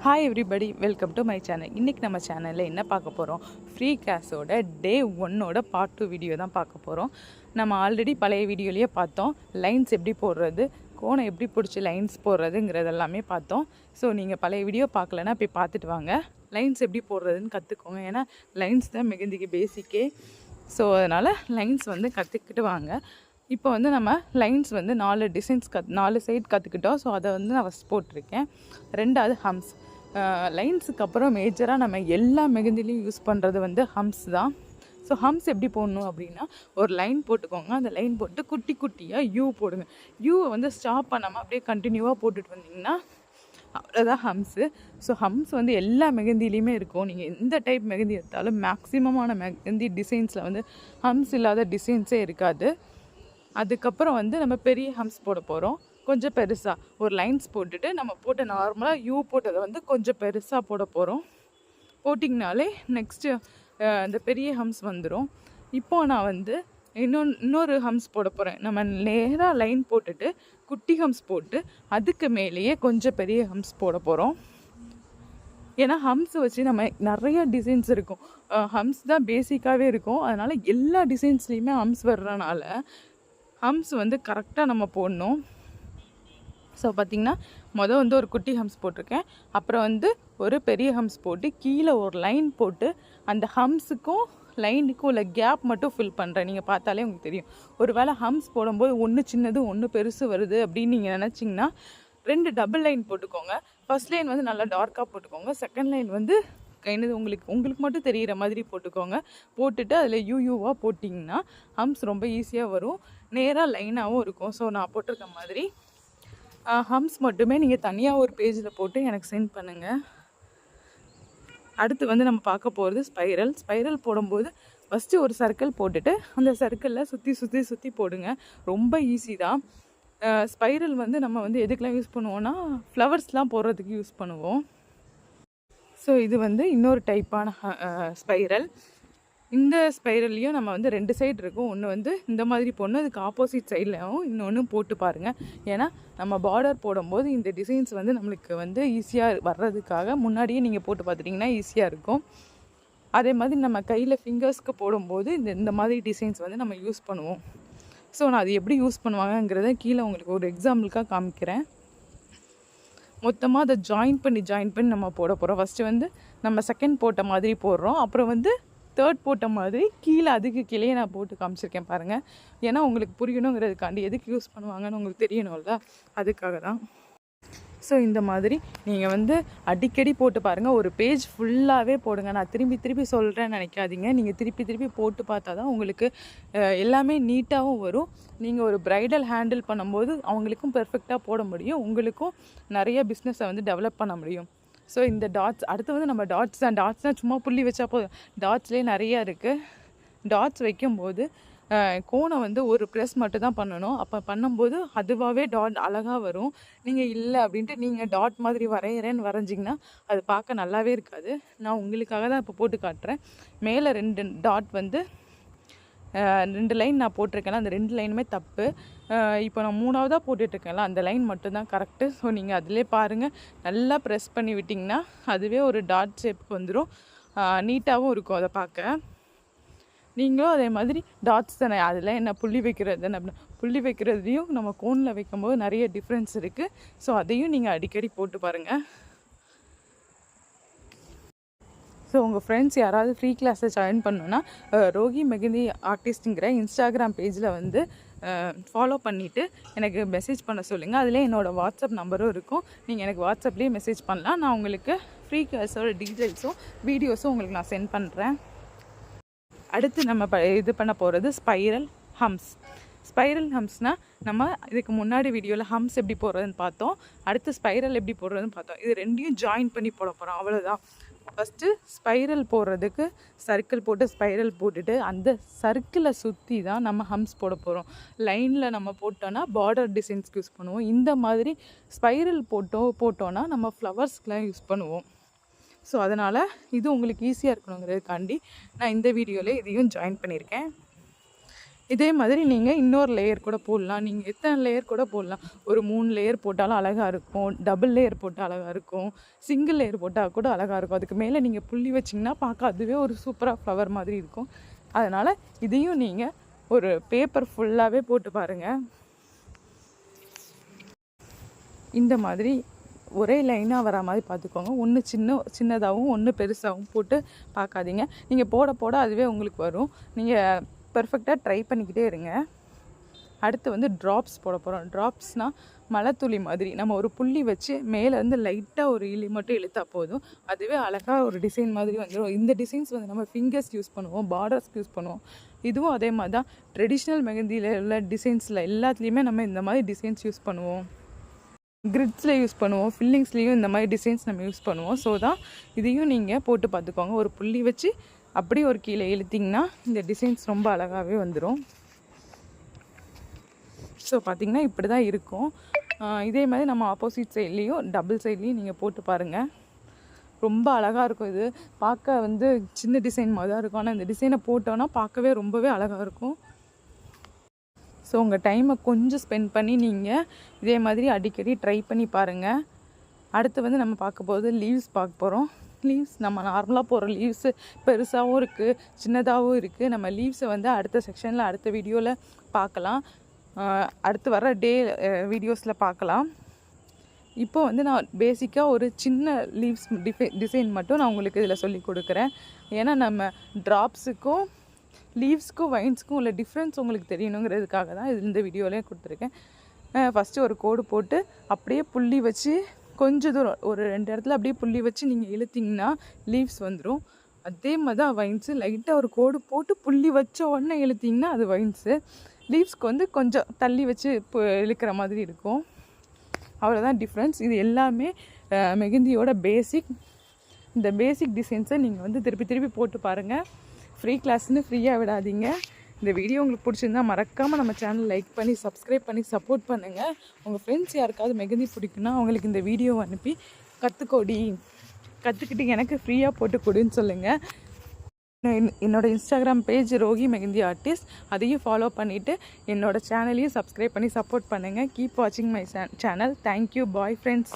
Hi everybody, welcome to my channel. இன்றைக்கி நம்ம சேனலில் என்ன பார்க்க போகிறோம்? ஃப்ரீ கிளாஸோட டே 1 பார்ட் 2 வீடியோ தான் பார்க்க போகிறோம். நம்ம ஆல்ரெடி பழைய வீடியோலேயே பார்த்தோம். லைன்ஸ் எப்படி போடுறது, கோணம் எப்படி பிடிச்சி லைன்ஸ் போடுறதுங்கிறது எல்லாமே பார்த்தோம். ஸோ நீங்கள் பழைய வீடியோ பார்க்கலன்னா போய் பார்த்துட்டு வாங்க. லைன்ஸ் எப்படி போடுறதுன்னு கற்றுக்கோங்க. ஏன்னா லைன்ஸ் தான் மெகந்திக்கு பேசிக்கே. ஸோ அதனால் லைன்ஸ் வந்து கற்றுக்கிட்டு வாங்க. இப்போ வந்து நம்ம லைன்ஸ் வந்து 4 டிசைன்ஸ் 4 சைட் கற்றுக்கிட்டோம். ஸோ அதை வந்து நான் ஃபஸ்ட் போட்டிருக்கேன். ரெண்டாவது ஹம்ஸ். லைன்ஸுக்கு அப்புறம் மேஜராக நம்ம எல்லா மெகந்திலையும் யூஸ் பண்ணுறது வந்து ஹம்ஸ் தான். ஸோ ஹம்ஸ் எப்படி போடணும் அப்படின்னா, ஒரு லைன் போட்டுக்கோங்க. அந்த லைன் போட்டு குட்டி குட்டியாக யூ போடுங்க. யூவை வந்து ஸ்டாப் பண்ணாமல் அப்படியே கண்டினியூவாக போட்டுட்டு வந்தீங்கன்னா அவ்வளோதான் ஹம்ஸு. ஸோ ஹம்ஸ் வந்து எல்லா மெகந்திலையுமே இருக்கும். நீங்கள் எந்த டைப் மெகந்தி எடுத்தாலும் மேக்ஸிமமான மெகந்தி டிசைன்ஸில் வந்து ஹம்ஸ் இல்லாத டிசைன்ஸே இருக்காது. அதுக்கப்புறம் வந்து நம்ம பெரிய ஹம்ஸ் போட போகிறோம். கொஞ்சம் பெருசாக ஒரு லைன்ஸ் போட்டுட்டு நம்ம போட்ட நார்மலாக யூ போட்டதை வந்து கொஞ்சம் பெருசாக போட போகிறோம். போட்டிங்கனாலே நெக்ஸ்ட்டு இந்த பெரிய ஹம்ஸ் வந்துடும். இப்போது நான் வந்து இன்னொரு ஹம்ஸ் போட போகிறேன். நம்ம நேராக லைன் போட்டுட்டு குட்டி ஹம்ஸ் போட்டு அதுக்கு மேலேயே கொஞ்சம் பெரிய ஹம்ஸ் போட போகிறோம். ஏன்னா ஹம்ஸ் வச்சு நம்ம நிறைய டிசைன்ஸ் இருக்கும். ஹம்ஸ் தான் பேசிக்காகவே இருக்கும். அதனால் எல்லா டிசைன்ஸ்லேயுமே ஹம்ஸ் வர்றதுனால ஹம்ஸ் வந்து கரெக்டாக நம்ம போடணும். ஸோ பார்த்திங்கன்னா வந்து ஒரு குட்டி ஹம்ஸ் போட்டிருக்கேன். அப்புறம் வந்து ஒரு பெரிய ஹம்ஸ் போட்டு கீழே ஒரு லைன் போட்டு அந்த ஹம்ஸுக்கும் லைனுக்கும் உள்ள கேப் மட்டும் ஃபில் பண்ணுறேன். நீங்கள் பார்த்தாலே உங்களுக்கு தெரியும். ஒரு வேளை ஹம்ஸ் போடும்போது ஒன்று சின்னது ஒன்று பெருசு வருது அப்படின்னு நீங்கள் நினச்சிங்கன்னா 2 டபுள் லைன் போட்டுக்கோங்க. ஃபர்ஸ்ட் லைன் வந்து நல்லா டார்க்காக போட்டுக்கோங்க. செகண்ட் லைன் வந்து என்னது உங்களுக்கு மட்டும் தெரிகிற மாதிரி போட்டுக்கோங்க. போட்டுட்டு அதில் யூவாக போட்டிங்கன்னா ஹம்ஸ் ரொம்ப ஈஸியாக வரும். நேராக லைனாகவும் இருக்கும். ஸோ நான் போட்டிருக்க மாதிரி ஹம்ஸ் மட்டுமே நீங்கள் தனியாக ஒரு பேஜில் போட்டு எனக்கு சென்ட் பண்ணுங்கள். அடுத்து வந்து நம்ம பார்க்க போகிறது ஸ்பைரல். ஸ்பைரல் போடும்போது ஃபஸ்ட்டு ஒரு சர்க்கிள் போட்டுட்டு அந்த சர்க்கிளில் சுற்றி போடுங்க. ரொம்ப ஈஸி தான். ஸ்பைரல் வந்து நம்ம வந்து எதுக்கெலாம் யூஸ் பண்ணுவோன்னா ஃப்ளவர்ஸ்லாம் போடுறதுக்கு யூஸ் பண்ணுவோம். ஸோ இது வந்து இன்னொரு டைப்பான ஸ்பைரல். இந்த ஸ்பைரல்லையும் நம்ம வந்து 2 சைடு இருக்கும். ஒன்று வந்து இந்த மாதிரி போடணும், அதுக்கு ஆப்போசிட் சைட்லையும் இன்னொன்று போட்டு பாருங்கள். ஏன்னா நம்ம பார்டர் போடும்போது இந்த டிசைன்ஸ் வந்து நம்மளுக்கு வந்து ஈஸியாக வர்றதுக்காக முன்னாடியே நீங்கள் போட்டு பார்த்துட்டிங்கன்னா ஈஸியாக இருக்கும். அதே மாதிரி நம்ம கையில் ஃபிங்கர்ஸ்க்கு போடும்போது இந்த மாதிரி டிசைன்ஸ் வந்து நம்ம யூஸ் பண்ணுவோம். ஸோ நான் அது எப்படி யூஸ் பண்ணுவாங்கங்கிறத கீழே உங்களுக்கு ஒரு எக்ஸாம்பிளுக்காக காமிக்கிறேன். மொத்தமாக அதை ஜாயின் பண்ணி நம்ம போட போகிறோம். ஃபஸ்ட்டு வந்து நம்ம செகண்ட் போட்ட மாதிரி போடுறோம். அப்புறம் வந்து தேர்ட் போட்ட மாதிரி கீழே அதுக்கு கீழே நான் போட்டு காமிச்சிருக்கேன் பாருங்கள். ஏன்னா உங்களுக்கு புரியணுங்கிறதுக்காண்டி எதுக்கு யூஸ் பண்ணுவாங்கன்னு உங்களுக்கு தெரியணும்ல, அதுக்காக தான். ஸோ இந்த மாதிரி நீங்கள் வந்து அடிக்கடி போட்டு பாருங்கள். ஒரு பேஜ் ஃபுல்லாகவே போடுங்க. நான் திருப்பி சொல்கிறேன்னு நினைக்காதீங்க. நீங்கள் திருப்பி போட்டு பார்த்தா தான் உங்களுக்கு எல்லாமே நீட்டாகவும் வரும். நீங்கள் ஒரு ப்ரைடல் ஹேண்டில் பண்ணும்போது அவங்களுக்கும் பெர்ஃபெக்டாக போட முடியும். உங்களுக்கும் நிறைய பிஸ்னஸை வந்து டெவலப் பண்ண முடியும். ஸோ இந்த டாட்ஸ் அடுத்து வந்து நம்ம டாட்ஸ் தான் சும்மா புள்ளி வச்சா போதும். டாட்ஸ்லேயே நிறையா இருக்குது. டாட்ஸ் வைக்கும்போது கோணம் வந்து ஒரு ப்ரெஸ் மட்டும் தான் பண்ணணும். அப்போ பண்ணும்போது அதுவாகவே டாட் அழகாக வரும். நீங்கள் இல்லை அப்படின்ட்டு நீங்கள் டாட் மாதிரி வரைகிறேன்னு வரைஞ்சிங்கன்னா அது பார்க்க நல்லாவே இருக்காது. நான் உங்களுக்காக தான் இப்போ போட்டு காட்டுறேன். மேலே 2 டாட் வந்து 2 லைன் நான் போட்டிருக்கேன்ல, அந்த 2 லைனுமே தப்பு. இப்போ நான் 3ஆவதாக போட்டுட்ருக்கேன்ல, அந்த லைன் மட்டும்தான் கரெக்டு. ஸோ நீங்கள் அதிலே பாருங்கள். நல்லா ப்ரெஸ் பண்ணி விட்டிங்கன்னா அதுவே ஒரு டாட் ஷேப்புக்கு வந்துடும். நீட்டாகவும் இருக்கும் அதை பார்க்க. நீங்களும் அதே மாதிரி டாட்ஸ் தானே, அதில் என்ன புள்ளி வைக்கிறது தானே அப்படின்னா, புள்ளி வைக்கிறதையும் நம்ம கோனில் வைக்கும்போது நிறைய டிஃப்ரென்ஸ் இருக்குது. ஸோ அதையும் நீங்கள் அடிக்கடி போட்டு பாருங்கள். ஸோ உங்கள் ஃப்ரெண்ட்ஸ் யாராவது ஃப்ரீ கிளாஸை ஜாயின் பண்ணணுன்னா ரோஹி மெகந்தி ஆர்டிஸ்ட்டுங்கிற இன்ஸ்டாகிராம் பேஜில் வந்து ஃபாலோ பண்ணிவிட்டு எனக்கு மெசேஜ் பண்ண சொல்லுங்கள். அதிலே என்னோடய வாட்ஸ்அப் நம்பரும் இருக்கும். நீங்கள் எனக்கு வாட்ஸ்அப்லேயே மெசேஜ் பண்ணலாம். நான் உங்களுக்கு ஃப்ரீ கிளாஸோட டீட்டெயில்ஸும் வீடியோஸும் உங்களுக்கு நான் சென்ட் பண்ணுறேன். அடுத்து நம்ம இது பண்ண போகிறது ஸ்பைரல் ஹம்ஸ். ஸ்பைரல் ஹம்ஸ்னால் நம்ம இதுக்கு முன்னாடி வீடியோவில் ஹம்ஸ் எப்படி போடுறதுன்னு பார்த்தோம். அடுத்து ஸ்பைரல் எப்படி போடுறதுன்னு பார்த்தோம். இது 2யும் ஜாயின் பண்ணி போட போகிறோம், அவ்வளோதான். ஃபஸ்ட்டு ஸ்பைரல் போடுறதுக்கு சர்க்கிள் போட்டு ஸ்பைரல் போட்டுட்டு அந்த சர்க்கிளை சுற்றி தான் நம்ம ஹம்ஸ் போட போகிறோம். லைனில் நம்ம போட்டோன்னா பார்டர் டிசைன்ஸ்க்கு யூஸ் பண்ணுவோம். இந்த மாதிரி ஸ்பைரல் போட்டோன்னா நம்ம ஃப்ளவர்ஸ்க்கெலாம் யூஸ் பண்ணுவோம். ஸோ அதனால் இது உங்களுக்கு ஈஸியாக இருக்கணுங்கிறதுக்காண்டி நான் இந்த வீடியோவில் இதையும் ஜாயின் பண்ணியிருக்கேன். இதே மாதிரி நீங்கள் இன்னொரு லேயர் கூட போடலாம். நீங்கள் எத்தனை லேயர் கூட போடலாம். ஒரு 3 லேயர் போட்டாலும் அழகாக இருக்கும், டபுள் லேயர் போட்டால் அழகாக இருக்கும், சிங்கிள் லேயர் போட்டால் கூட அழகாக இருக்கும். அதுக்கு மேலே நீங்கள் புள்ளி வச்சிங்கன்னா பார்க்க அதுவே ஒரு சூப்பராக ஃப்ளவர் மாதிரி இருக்கும். அதனால் இதையும் நீங்கள் ஒரு பேப்பர் ஃபுல்லாகவே போட்டு பாருங்கள். இந்த மாதிரி ஒரே லைனாக வர மாதிரி பார்த்துக்கோங்க. ஒன்று சின்னதாகவும் ஒன்று பெருசாகவும் போட்டு பார்க்காதீங்க. நீங்கள் போட போட அதுவே உங்களுக்கு வரும். நீங்கள் பெர்ஃபெக்டாக ட்ரை பண்ணிக்கிட்டே இருங்க. அடுத்து வந்து ட்ராப்ஸ் போட போகிறோம். ட்ராப்ஸ்னால் மலைத்துளி மாதிரி நம்ம ஒரு புள்ளி வச்சு மேலேருந்து லைட்டாக ஒரு இழி மட்டும் இழுத்தா போதும், அதுவே அழகாக ஒரு டிசைன் மாதிரி வந்துடும். இந்த டிசைன்ஸ் வந்து நம்ம ஃபிங்கர்ஸ் யூஸ் பண்ணுவோம், பார்டர்ஸ்க்கு யூஸ் பண்ணுவோம். இதுவும் அதே மாதிரி தான். ட்ரெடிஷ்னல் மெஹந்தியில் உள்ள டிசைன்ஸில் எல்லாத்துலேயுமே நம்ம இந்த மாதிரி டிசைன்ஸ் யூஸ் பண்ணுவோம். கிரிட்ஸில் யூஸ் பண்ணுவோம், ஃபில்லிங்ஸ்லேயும் இந்த மாதிரி டிசைன்ஸ் நம்ம யூஸ் பண்ணுவோம். ஸோ தான் இதையும் நீங்கள் போட்டு பார்த்துக்கோங்க. ஒரு புள்ளி வச்சு அப்படியே ஒரு கீழே இழுத்திங்கன்னா இந்த டிசைன்ஸ் ரொம்ப அழகாகவே வந்துடும். ஸோ பார்த்திங்கன்னா இப்படி தான் இருக்கும். இதே மாதிரி நம்ம ஆப்போசிட் சைட்லேயும் டபுள் சைட்லேயும் நீங்கள் போட்டு பாருங்கள். ரொம்ப அழகாக இருக்கும். இது பார்க்க வந்து சின்ன டிசைன் மாதிரி தான் இருக்கும், ஆனால் இந்த டிசைனை போட்டோன்னா பார்க்கவே ரொம்பவே அழகாக இருக்கும். ஸோ உங்கள் டைமை கொஞ்சம் ஸ்பெண்ட் பண்ணி நீங்கள் இதே மாதிரி அடிக்கடி ட்ரை பண்ணி பாருங்கள். அடுத்து வந்து நம்ம பார்க்க போகிறது லீவ்ஸ் பார்க்க போகிறோம். லீவ்ஸ் நம்ம நார்மலாக போகிற லீவ்ஸு பெருசாகவும் இருக்குது, சின்னதாகவும் இருக்குது. நம்ம லீவ்ஸை வந்து அடுத்த செக்ஷனில் அடுத்த வீடியோவில் பார்க்கலாம். அடுத்து வர வீடியோஸில் பார்க்கலாம். இப்போ வந்து நான் பேசிக்காக ஒரு சின்ன லீவ்ஸ் டிசைன் மட்டும் நான் உங்களுக்கு இதில் சொல்லி கொடுக்குறேன். ஏன்னா நம்ம ட்ராப்ஸுக்கும் லீவ்ஸ்க்கும் வைன்ஸ்க்கும் உள்ள டிஃப்ரென்ஸ் உங்களுக்கு தெரியணுங்கிறதுக்காக தான் இது இந்த வீடியோலேயே கொடுத்துருக்கேன். ஃபஸ்ட்டு ஒரு கோடு போட்டு அப்படியே புள்ளி வச்சு கொஞ்சம் தூரம் ஒரு 2 இடத்துல அப்படியே புள்ளி வச்சு நீங்கள் இழுத்திங்கன்னா லீவ்ஸ் வந்துடும். அதே மாதிரி தான் வைன்ஸு. லைட்டாக ஒரு கோடு போட்டு புள்ளி வச்ச உடனே இழுத்திங்கன்னா அது வைன்ஸு. லீவ்ஸ்க்கு வந்து கொஞ்சம் தள்ளி வச்சு இழுக்கிற மாதிரி இருக்கும். அவ்வளோதான் டிஃப்ரென்ஸ். இது எல்லாமே மெஹந்தியோட பேசிக். இந்த பேசிக் டிசைன்ஸை நீங்கள் வந்து திருப்பி போட்டு பாருங்கள். ஃப்ரீ கிளாஸ்ன்னு ஃப்ரீயாக விடாதீங்க. இந்த வீடியோ உங்களுக்கு பிடிச்சிருந்தா மறக்காமல் நம்ம சேனல் லைக் பண்ணி சப்ஸ்கிரைப் பண்ணி சப்போர்ட் பண்ணுங்கள். உங்கள் ஃப்ரெண்ட்ஸ் யாருக்காவது மெஹந்தி பிடிக்குன்னா அவங்களுக்கு இந்த வீடியோவை அனுப்பி கற்றுக்கிட்டு எனக்கு ஃப்ரீயாக போட்டு கொடுன்னு சொல்லுங்கள். என்னோடய இன்ஸ்டாகிராம் பேஜ் ரோகி மெஹந்தி ஆர்டிஸ்ட், அதையும் ஃபாலோ பண்ணிவிட்டு என்னோடய சேனலையும் சப்ஸ்கிரைப் பண்ணி சப்போர்ட் பண்ணுங்கள். கீப் வாட்சிங் my channel. Thank you. Bye friends.